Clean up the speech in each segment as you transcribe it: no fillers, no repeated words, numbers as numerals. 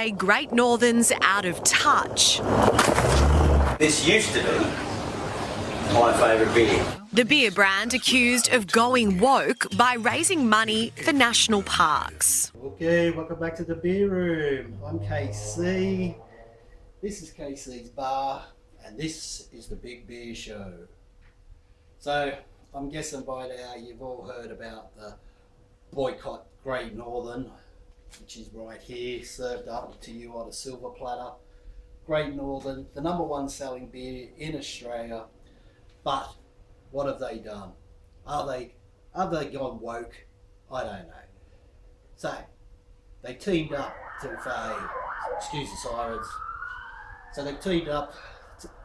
Great Northern's out of touch. This used to be my favourite beer. The beer brand accused of going woke by raising money for national parks. Okay, welcome back to the beer room. I'm KC. This is KC's bar, and this is the Big Beer Show. So, I'm guessing by now you've all heard about the Boycott Great Northern, which is right here, served up to you on a silver platter. Great Northern, the number one selling beer in Australia. But what have they done? Are they gone woke? I don't know. So they teamed up excuse the sirens. So they teamed up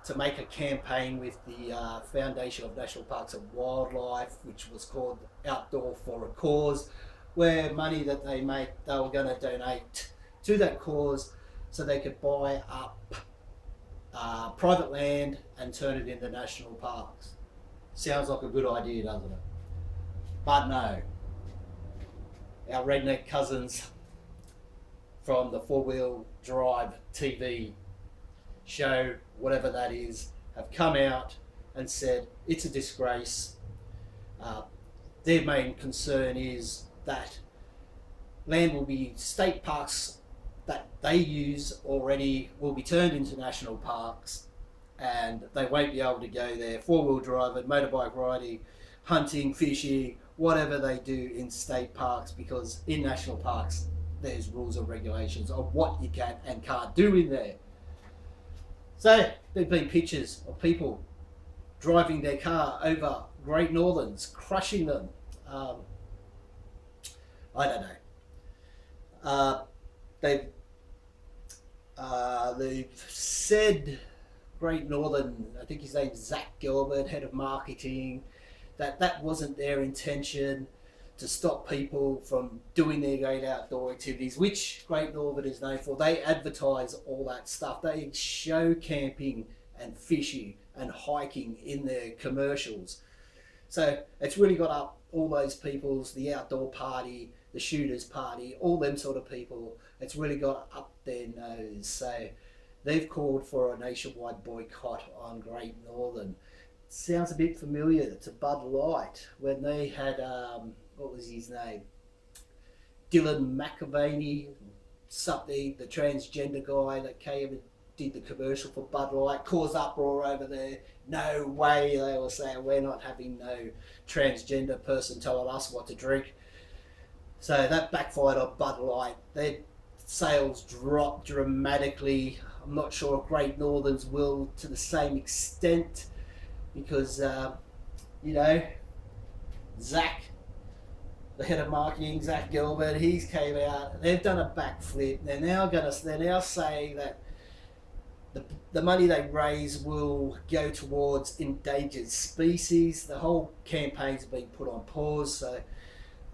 to make a campaign with the Foundation of National Parks and Wildlife, which was called Outdoor for a Cause, where money that they make, they were going to donate to that cause so they could buy up private land and turn it into national parks. Sounds like a good idea, doesn't it? But no. Our redneck cousins from the four-wheel drive TV show, whatever that is, have come out and said it's a disgrace. Their main concern is that land will be, state parks that they use already will be turned into national parks, and they won't be able to go there four-wheel driving, motorbike riding, hunting, fishing, whatever they do in state parks, because in national parks there's rules and regulations of what you can and can't do in there. So there've been pictures of people driving their car over Great Northerns, crushing them. I don't know. They've said Great Northern, I think his name's Zach Gilbert, head of marketing, that wasn't their intention to stop people from doing their great outdoor activities, which Great Northern is known for. They advertise all that stuff. They show camping and fishing and hiking in their commercials. So it's really got up all those people's, the outdoor party, the shooters party, all them sort of people. It's really got up their nose. So they've called for a nationwide boycott on Great Northern. Sounds a bit familiar to Bud Light when they had, what was his name? Dylan McAvaney, something, the transgender guy that came and did the commercial for Bud Light, caused uproar over there. No way, they were saying, we're not having no transgender person telling us what to drink. So that backfired on Bud Light. Their sales dropped dramatically. I'm not sure if Great Northerns will to the same extent, because, Zach, the head of marketing, Zach Gilbert, he's came out. They've done a backflip. They're now saying that the money they raise will go towards endangered species. The whole campaign's been put on pause, so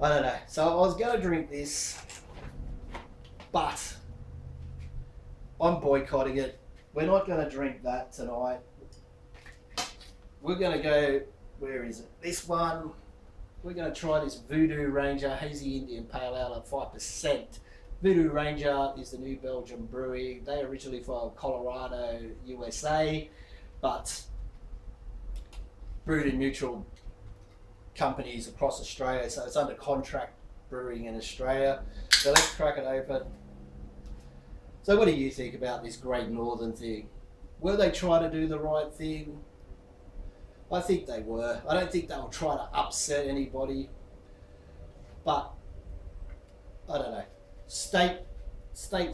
I don't know. So I was going to drink this, but I'm boycotting it. We're not going to drink that tonight. We're going to go, where is it? This one. We're going to try this Voodoo Ranger Hazy Indian Pale Ale at 5%. Voodoo Ranger is the new Belgian brewing. They originally from Colorado, USA, but brewed in neutral companies across Australia, so it's under contract brewing in Australia. So let's crack it open. So what do you think about this Great Northern thing? Were they trying to do the right thing? I think they were. I don't think they were trying to upset anybody, but I don't know. State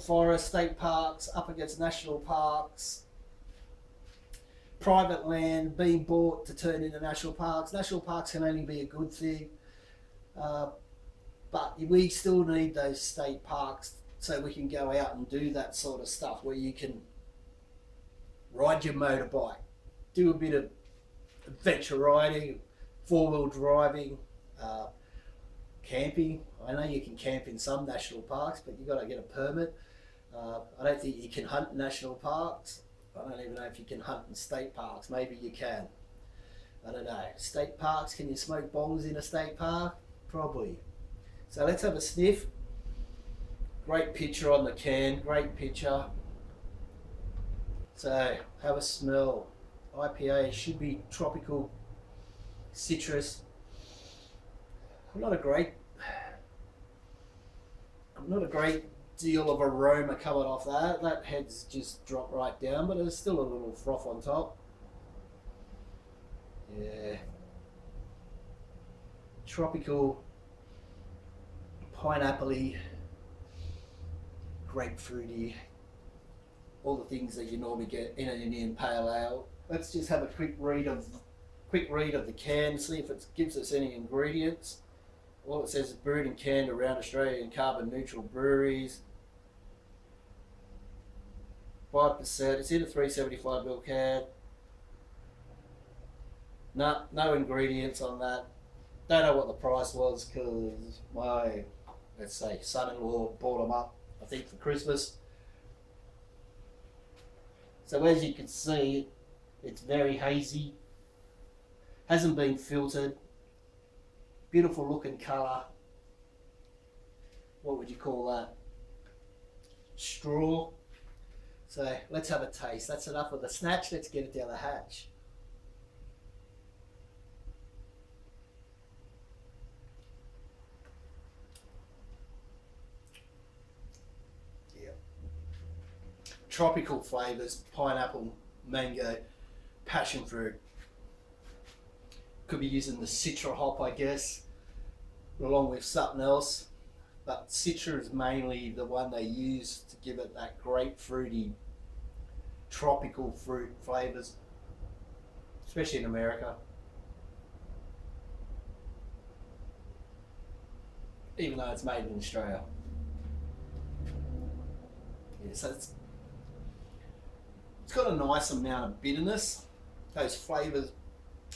forests, state parks up against national parks, private land being bought to turn into national parks. National parks can only be a good thing, but we still need those state parks so we can go out and do that sort of stuff where you can ride your motorbike, do a bit of adventure riding, four-wheel driving, camping. I know you can camp in some national parks, but you've got to get a permit. I don't think you can hunt in national parks. I don't even know if you can hunt in state parks. Maybe you can. I don't know. State parks, can you smoke bongs in a state park? Probably. So let's have a sniff. Great picture on the can, great picture. So have a smell. IPA should be tropical, citrus. Not a great deal of aroma coming off that. That head's just dropped right down, but there's still a little froth on top. Yeah. Tropical, pineapple-y, grapefruity, all the things that you normally get in an Indian Pale Ale. Let's just have a quick read of the can, see if it gives us any ingredients. All it says is brewed and canned around Australian carbon neutral breweries. 5%. It's in a 375ml can. No ingredients on that. Don't know what the price was because my, let's say, son-in-law bought them up, I think, for Christmas. So as you can see, it's very hazy. Hasn't been filtered. Beautiful looking colour. What would you call that? Straw. So let's have a taste. That's enough of the snatch. Let's get it down the hatch. Yeah. Tropical flavours, pineapple, mango, passion fruit. Could be using the Citra hop, I guess, along with something else. But Citra is mainly the one they use to give it that grapefruity, tropical fruit flavours, especially in America. Even though it's made in Australia. Yeah, so it's got a nice amount of bitterness. Those flavours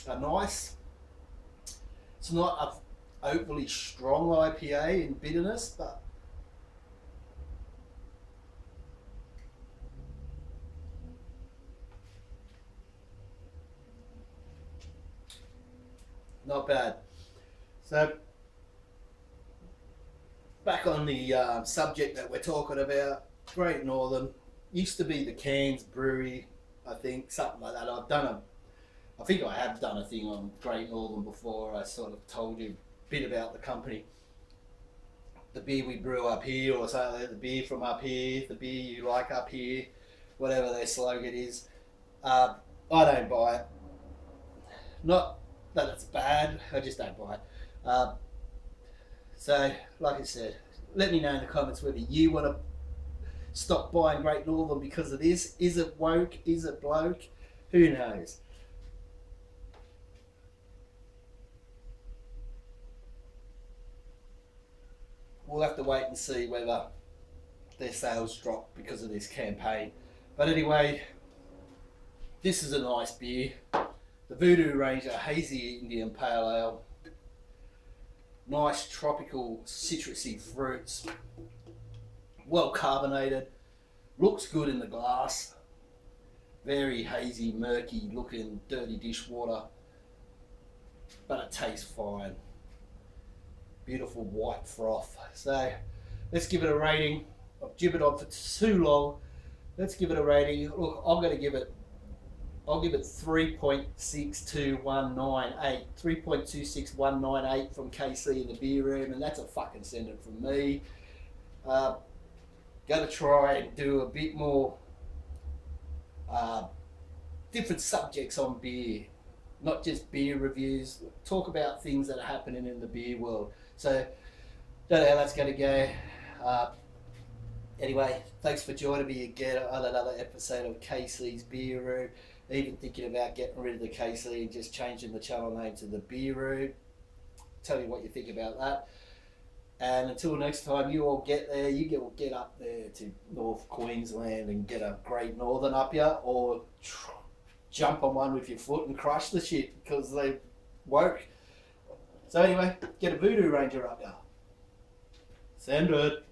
are nice. It's not a overly strong IPA in bitterness, but not bad. So back on the subject that we're talking about, Great Northern used to be the Cairns Brewery, I think, something like that. I think I have done a thing on Great Northern before. I sort of told you a bit about the company. The beer we brew up here, or something, the beer from up here, the beer you like up here, whatever their slogan is. I don't buy it. Not that it's bad, I just don't buy it. So, like I said, let me know in the comments whether you want to stop buying Great Northern because of this. Is it woke? Is it bloke? Who knows? We'll have to wait and see whether their sales drop because of this campaign. But anyway, this is a nice beer. The Voodoo Ranger Hazy Indian Pale Ale. Nice tropical citrusy fruits. Well carbonated. Looks good in the glass. Very hazy, murky looking, dirty dishwater. But it tastes fine. Beautiful white froth. So let's give it a rating. I've gibbered on for too long. Let's give it a rating. Look, I'll give it 3.62198. 3.26198 from KC in the beer room, and that's a fucking send it from me. Gonna try and do a bit more different subjects on beer. Not just beer reviews, talk about things that are happening in the beer world. So, don't know how that's going to go. Anyway, thanks for joining me again on another episode of KC's Beer Room. Even thinking about getting rid of the KC and just changing the channel name to the Beer Room. Tell me what you think about that. And until next time, you all get there, you get up there to North Queensland and get a Great Northern up here, or jump on one with your foot and crush the shit because they woke. So anyway, get a Voodoo Ranger up here. Send it.